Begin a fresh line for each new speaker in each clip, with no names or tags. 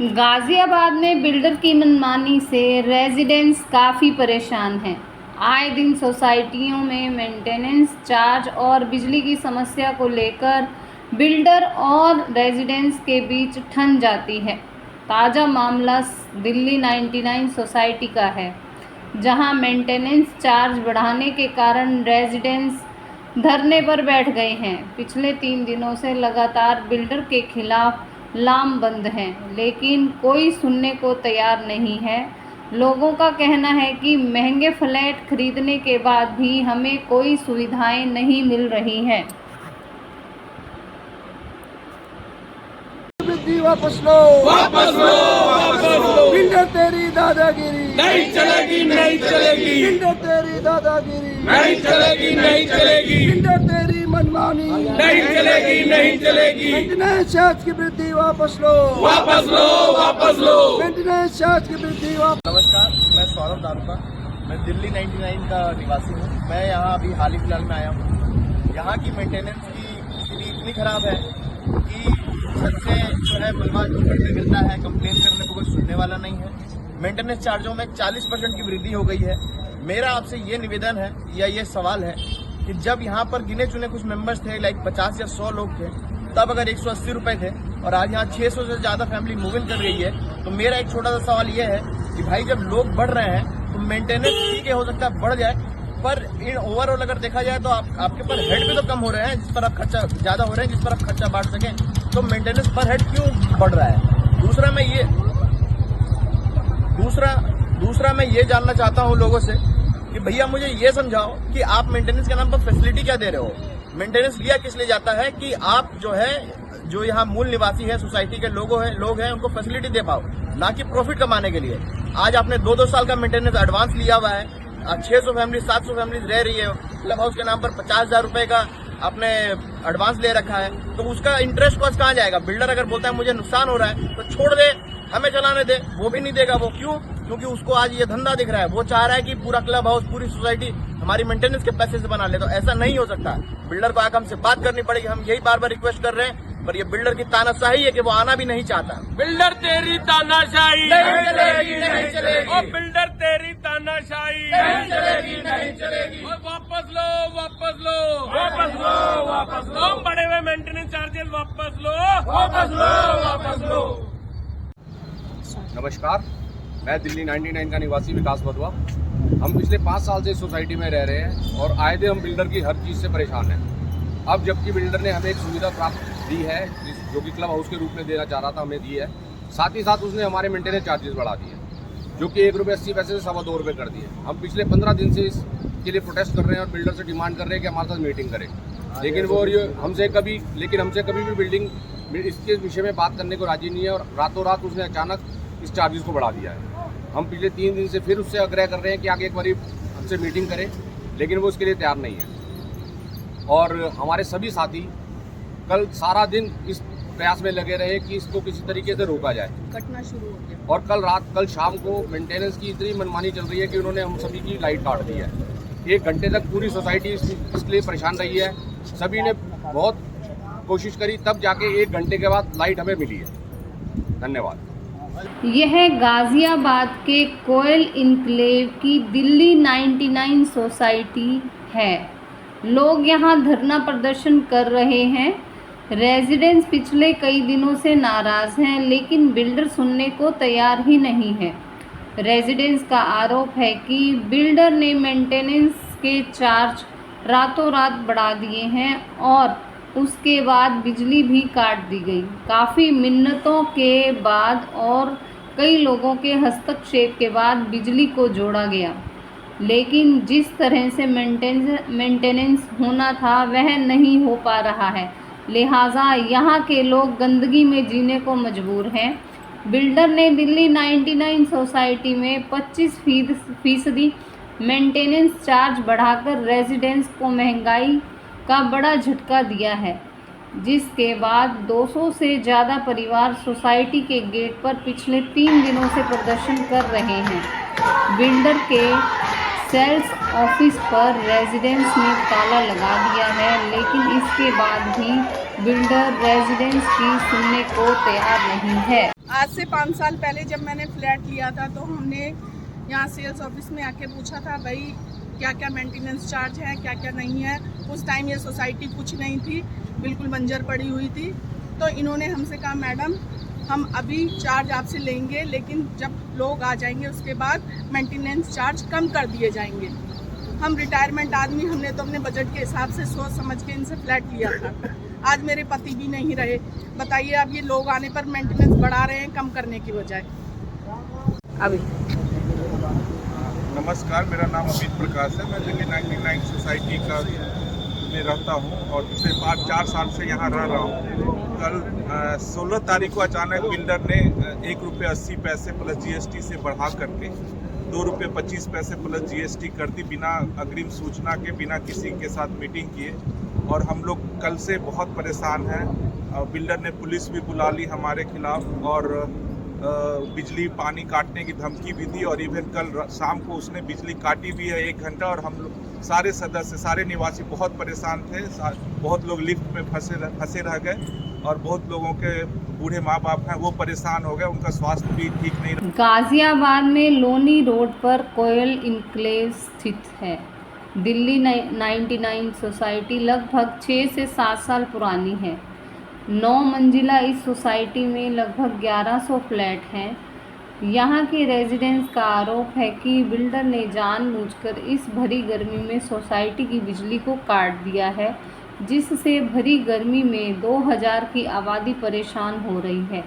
गाजियाबाद में बिल्डर की मनमानी से रेजिडेंट्स काफ़ी परेशान हैं। आए दिन सोसाइटियों में मेंटेनेंस चार्ज और बिजली की समस्या को लेकर बिल्डर और रेजिडेंट्स के बीच ठन जाती है। ताज़ा मामला दिल्ली 99 सोसाइटी का है, जहां मेंटेनेंस चार्ज बढ़ाने के कारण रेजिडेंट्स धरने पर बैठ गए हैं। पिछले 3 दिनों से लगातार बिल्डर के खिलाफ लामबंद हैं, लेकिन कोई सुनने को तैयार नहीं है। लोगों का कहना है कि महंगे फ्लैट खरीदने के बाद भी हमें कोई सुविधाएं नहीं मिल रही हैं।
वापस लो, वापस लो, वापस लो। बिल्डर तेरी दादागिरी
नहीं चलेगी, नहीं चलेगी।
बिल्डर तेरी दादागिरी
नहीं चलेगी, नहीं चलेगी।
बिल्डर तेरी मनमानी
नहीं चलेगी, नहीं चलेगी।
मेंटेनेंस चार्ज की वृद्धि वापस लो,
वापस लो, वापस लो।
मेंटेनेंस चार्ज की वृद्धि वापस।
नमस्कार, मैं सौरभ दारुका, मैं दिल्ली 99 का निवासी हूँ। मैं यहाँ अभी हाल ही फिलहाल में आया हूँ। यहाँ की मेंटेनेंस की स्थिति इतनी खराब है कि सबसे जो है मलबा करने मिलता है, कंप्लेन करने को कोई सुनने वाला नहीं है। मेंटेनेंस चार्जों में 40% की वृद्धि हो गई है। मेरा आपसे ये निवेदन है या ये सवाल है कि जब यहाँ पर गिने चुने कुछ मेंबर्स थे, लाइक 50 या 100 लोग थे, तब अगर 180 रुपए थे और आज यहाँ 600 से ज्यादा फैमिली मूव इन कर रही है, तो मेरा एक छोटा सा सवाल ये है कि भाई जब लोग बढ़ रहे हैं तो मेंटेनेंस ठीक है, हो सकता है बढ़ जाए, पर इन ओवरऑल अगर देखा जाए तो आपके पर हेड भी तो कम हो रहे हैं, जिस पर आप खर्चा ज्यादा हो रहे हैं, जिस पर आप खर्चा बांट सकें, तो मेंटेनेंस पर हेड क्यों बढ़ रहा है। दूसरा मैं ये जानना चाहता हूँ लोगों से कि भैया मुझे ये समझाओ कि आप मेंटेनेंस के नाम पर फैसिलिटी क्या दे रहे हो। मेंटेनेंस लिया किस लिए जाता है कि आप जो यहाँ मूल निवासी है, सोसाइटी के लोग हैं उनको फैसिलिटी दे पाओ, ना कि प्रॉफिट कमाने के लिए। आज आपने 2-2 साल का मेंटेनेंस एडवांस लिया हुआ है, 600 फैमिली 700 फैमिली रह रही है, क्लब हाउस के नाम पर 50,000 रुपए का आपने एडवांस ले रखा है, तो उसका इंटरेस्ट कॉस्ट कहाँ जाएगा। बिल्डर अगर बोलता है मुझे नुकसान हो रहा है तो छोड़ दे, हमें चलाने दे, वो भी नहीं देगा। वो क्यों? क्योंकि उसको आज ये धंधा दिख रहा है, वो चाह रहा है कि पूरा क्लब हाउस, पूरी सोसाइटी हमारी मेंटेनेंस के पैसे से बना ले। तो ऐसा नहीं हो सकता। बिल्डर को आकर हमसे बात करनी पड़ेगी। हम यही बार बार रिक्वेस्ट कर रहे हैं, पर ये बिल्डर की तानाशाही है कि वो आना भी नहीं चाहता।
बिल्डर तेरी तानाशाही
नहीं चलेगी, नहीं चलेगी।
और बिल्डर तेरी तानाशाही
नहीं चलेगी, नहीं चलेगी।
और वापस लो, वापस लो,
वापस लो, वापस लो।
कम बढ़े हुए मेंटेनेंस चार्जेस वापस लो,
वापस लो, वापस लो।
नमस्कार, मैं दिल्ली 99 का निवासी विकास बधवा। हम पिछले 5 साल से इस सोसाइटी में रह रहे हैं और आए दिन हम बिल्डर की हर चीज़ से परेशान हैं। अब जबकि बिल्डर ने हमें एक सुविधा प्राप्त दी है, जो कि क्लब हाउस के रूप में देना चाह रहा था, हमें दी है, साथ ही साथ उसने हमारे मेंटेनेंस चार्जेस बढ़ा दिए, जो कि ₹1.80 से ₹2.25 रुपये कर दिए। हम पिछले 15 दिन से इसके लिए प्रोटेस्ट कर रहे हैं और बिल्डर से डिमांड कर रहे हैं कि हमारे साथ मीटिंग करें, लेकिन हमसे कभी भी बिल्डिंग इसके विषय में बात करने को राजी नहीं है। और रातों रात उसने अचानक इस चार्जेस को बढ़ा दिया है। हम पिछले 3 दिन से फिर उससे आग्रह कर रहे हैं कि आगे एक बार हमसे मीटिंग करें, लेकिन वो इसके लिए तैयार नहीं है। और हमारे सभी साथी कल सारा दिन इस प्रयास में लगे रहे कि इसको किसी तरीके से रोका जाए।
कटना शुरू हो गया
और कल शाम को मेंटेनेंस की इतनी मनमानी चल रही है कि उन्होंने हम सभी की लाइट काट दी है। 1 घंटे तक पूरी सोसाइटी इसके लिए परेशान रही है। सभी ने बहुत कोशिश करी, तब जाके 1 घंटे के बाद लाइट हमें मिली है। धन्यवाद।
यह गाजियाबाद के कोयल इनक्लेव की दिल्ली 99 सोसाइटी है। लोग यहां धरना प्रदर्शन कर रहे हैं। रेजिडेंट्स पिछले कई दिनों से नाराज हैं, लेकिन बिल्डर सुनने को तैयार ही नहीं है। रेजिडेंट्स का आरोप है कि बिल्डर ने मेंटेनेंस के चार्ज रातों रात बढ़ा दिए हैं और उसके बाद बिजली भी काट दी गई। काफ़ी मिन्नतों के बाद और कई लोगों के हस्तक्षेप के बाद बिजली को जोड़ा गया, लेकिन जिस तरह से मेंटेनेंस होना था वह नहीं हो पा रहा है। लिहाजा यहाँ के लोग गंदगी में जीने को मजबूर हैं। बिल्डर ने दिल्ली 99 सोसाइटी में 25% मेंटेनेंस चार्ज बढ़ाकर रेजिडेंट्स को महंगाई का बड़ा झटका दिया है, जिसके बाद 200 से ज़्यादा परिवार सोसाइटी के गेट पर पिछले 3 दिनों से प्रदर्शन कर रहे हैं। बिल्डर के सेल्स ऑफिस पर रेजिडेंट्स ने ताला लगा दिया है, लेकिन इसके बाद भी बिल्डर रेजिडेंट्स की सुनने को तैयार नहीं है।
आज से 5 साल पहले जब मैंने फ्लैट लिया था तो हमने यहाँ सेल्स ऑफिस में आके पूछा था भाई क्या क्या मेंटेनेंस चार्ज है, क्या क्या नहीं है। उस टाइम ये सोसाइटी कुछ नहीं थी, बिल्कुल बंजर पड़ी हुई थी। तो इन्होंने हमसे कहा मैडम हम अभी चार्ज आपसे लेंगे, लेकिन जब लोग आ जाएंगे उसके बाद मेंटेनेंस चार्ज कम कर दिए जाएंगे। हम रिटायरमेंट आदमी, हमने तो अपने बजट के हिसाब से सोच समझ के इनसे फ्लैट लिया था। आज मेरे पति भी नहीं रहे, बताइए अब ये लोग आने पर मेंटेनेंस बढ़ा रहे हैं कम करने की बजाय।
अभी
नमस्कार, मेरा नाम अमित प्रकाश है। मैं दिल्ली 99 सोसाइटी का में रहता हूं और पिछले 4 साल से यहां रह रहा हूं। कल 16 तारीख को अचानक बिल्डर ने ₹1.80 प्लस GST से बढ़ा करके ₹2.25 प्लस GST कर दी, बिना अग्रिम सूचना के, बिना किसी के साथ मीटिंग किए। और हम लोग कल से बहुत परेशान हैं। बिल्डर ने पुलिस भी बुला ली हमारे खिलाफ और बिजली पानी काटने की धमकी भी दी, और इवन कल शाम को उसने बिजली काटी भी है 1 घंटा। और हम लोग सारे सदस्य, सारे निवासी बहुत परेशान थे। बहुत लोग लिफ्ट में फंसे रह गए और बहुत लोगों के बूढ़े माँ बाप हैं वो परेशान हो गए, उनका स्वास्थ्य भी ठीक नहीं रहा।
गाजियाबाद में लोनी रोड पर कोयल इनक्लेव स्थित है। दिल्ली 99 सोसाइटी लगभग 6 से 7 साल पुरानी है। 9 मंजिला इस सोसाइटी में लगभग 1100 फ्लैट हैं। यहाँ के रेजिडेंट्स का आरोप है कि बिल्डर ने जानबूझकर इस भरी गर्मी में सोसाइटी की बिजली को काट दिया है, जिससे भरी गर्मी में 2000 की आबादी परेशान हो रही है।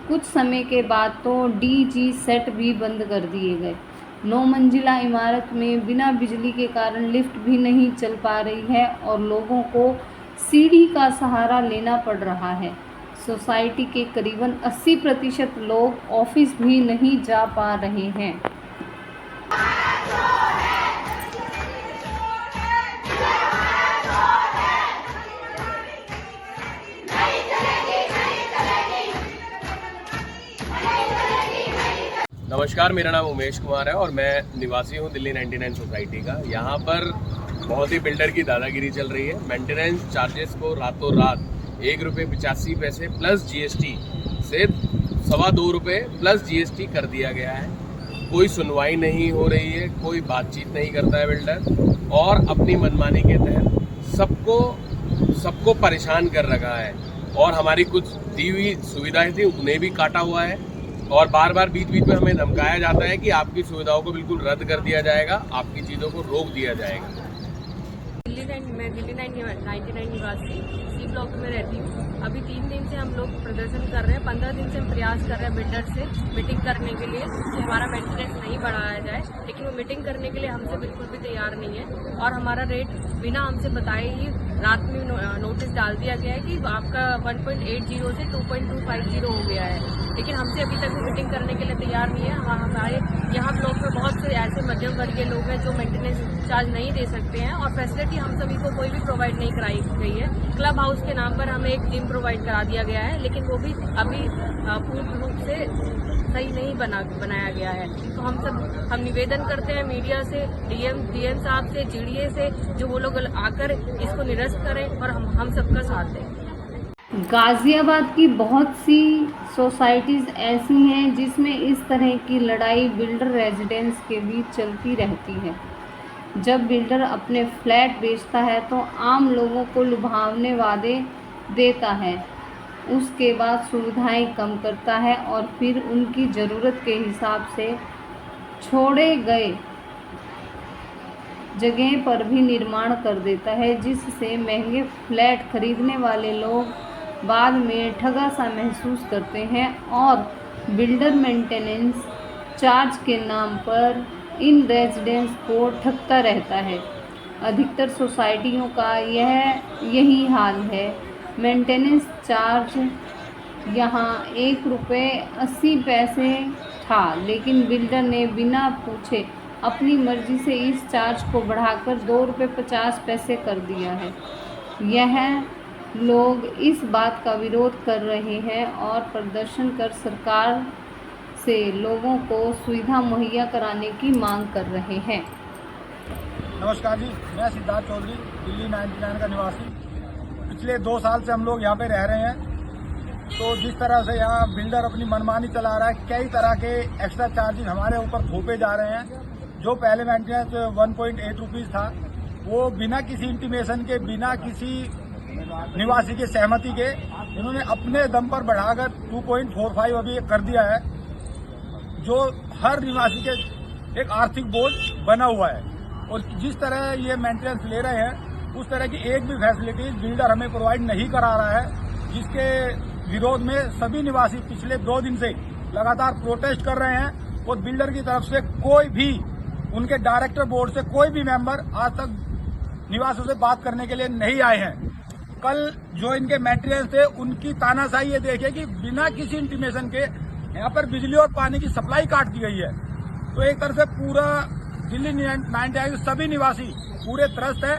कुछ समय के बाद तो DG सेट भी बंद कर दिए गए। 9 मंजिला इमारत में बिना बिजली के कारण लिफ्ट भी नहीं चल पा रही है और लोगों को सीढ़ी का सहारा लेना पड़ रहा है। सोसाइटी के करीबन 80% लोग ऑफिस भी नहीं जा पा रहे हैं।
नमस्कार, मेरा नाम उमेश कुमार है और मैं निवासी हूं दिल्ली 99 सोसाइटी का। यहां पर बहुत ही बिल्डर की दादागिरी चल रही है। मेंटेनेंस चार्जेस को रातों रात ₹1.85 प्लस GST से ₹2.25 प्लस GST कर दिया गया है। कोई सुनवाई नहीं हो रही है, कोई बातचीत नहीं करता है बिल्डर, और अपनी मनमानी के तहत सबको परेशान कर रखा है। और हमारी कुछ दी हुई सुविधाएं थी उन्हें भी काटा हुआ है, और बार बार बीच बीच में हमें धमकाया जाता है कि आपकी सुविधाओं को बिल्कुल रद्द कर दिया जाएगा, आपकी चीज़ों को रोक दिया जाएगा।
मैं दिल्ली 99 निवासी C ब्लॉक में रहती हूँ। अभी 3 दिन से हम लोग प्रदर्शन कर रहे हैं। 15 दिन से हम प्रयास कर रहे हैं बिल्डर से मीटिंग करने के लिए कि हमारा मेंटेनेंस नहीं बढ़ाया जाए, लेकिन वो मीटिंग करने के लिए हमसे बिल्कुल भी तैयार नहीं है। और हमारा रेट बिना हमसे बताए ही रात में नोटिस डाल दिया गया है कि आपका 1.80 से 2.250 हो गया है, लेकिन हमसे अभी तक मीटिंग करने के लिए तैयार नहीं है। हमारे यहाँ ब्लॉक में बहुत से ऐसे मध्यम वर्गीय लोग हैं जो मेंटेनेंस चार्ज नहीं दे सकते हैं, और फैसिलिटी हम सभी को कोई भी प्रोवाइड नहीं कराई गई है। क्लब हाउस के नाम पर हमें एक जिम प्रोवाइड करा दिया गया है, लेकिन वो भी अभी पूर्ण रूप से सही नहीं बनाया गया है। तो हम निवेदन करते हैं मीडिया से, DM साहब से, GDA से, जो वो लोग आकर इसको निरस्त करें और हम सबका साथ दें।
गाजियाबाद की बहुत सी सोसाइटीज़ ऐसी हैं जिसमें इस तरह की लड़ाई बिल्डर रेजिडेंट्स के बीच चलती रहती है। जब बिल्डर अपने फ्लैट बेचता है तो आम लोगों को लुभावने वादे देता है, उसके बाद सुविधाएं कम करता है और फिर उनकी ज़रूरत के हिसाब से छोड़े गए जगह पर भी निर्माण कर देता है, जिससे महंगे फ्लैट खरीदने वाले लोग बाद में ठगा सा महसूस करते हैं और बिल्डर मेंटेनेंस चार्ज के नाम पर इन रेजिडेंट्स को ठगता रहता है। अधिकतर सोसाइटियों का यही हाल है। मेंटेनेंस चार्ज यहाँ ₹1.80 था, लेकिन बिल्डर ने बिना पूछे अपनी मर्जी से इस चार्ज को बढ़ाकर ₹2.50 कर दिया है। यह लोग इस बात का विरोध कर रहे हैं और प्रदर्शन कर सरकार से लोगों को सुविधा मुहैया कराने की मांग कर रहे हैं।
नमस्कार जी, मैं सिद्धार्थ चौधरी, दिल्ली 99 का निवासी। पिछले 2 साल से हम लोग यहाँ पे रह रहे हैं। तो जिस तरह से यहाँ बिल्डर अपनी मनमानी चला रहा है, कई तरह के एक्स्ट्रा चार्जेस हमारे ऊपर थोपे जा रहे हैं। जो पहले मेंटेनेंस 1.8 रुपीज़ था, वो बिना किसी इंटीमेशन के, बिना किसी निवासी के सहमति के इन्होंने अपने दम पर बढ़ाकर 2.45 अभी कर दिया है, जो हर निवासी के एक आर्थिक बोझ बना हुआ है। और जिस तरह ये मेंटेनेंस ले रहे हैं, उस तरह की एक भी फैसिलिटीज बिल्डर हमें प्रोवाइड नहीं करा रहा है, जिसके विरोध में सभी निवासी पिछले 2 दिन से लगातार प्रोटेस्ट कर रहे हैं। और बिल्डर की तरफ से कोई भी, उनके डायरेक्टर बोर्ड से कोई भी मेंबर आज तक निवासियों से बात करने के लिए नहीं आए हैं। कल जो इनके मेंटेनेंस थे, उनकी तानाशाही ये देखिए कि बिना किसी इंटीमेशन के यहाँ पर बिजली और पानी की सप्लाई काट दी गई है। तो एक तरह से पूरा दिल्ली 99 सभी निवासी पूरे त्रस्त है।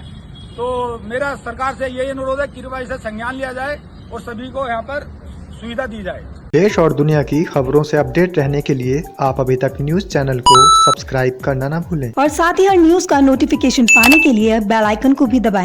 तो मेरा सरकार से यही अनुरोध है, कृपया इसे संज्ञान लिया जाए और सभी को यहाँ पर सुविधा दी जाए।
देश और दुनिया की खबरों से अपडेट रहने के लिए आप अभी तक न्यूज चैनल को सब्सक्राइब करना ना भूलें
और साथ ही हर न्यूज का नोटिफिकेशन पाने के लिए बेल आइकन को भी दबाएं।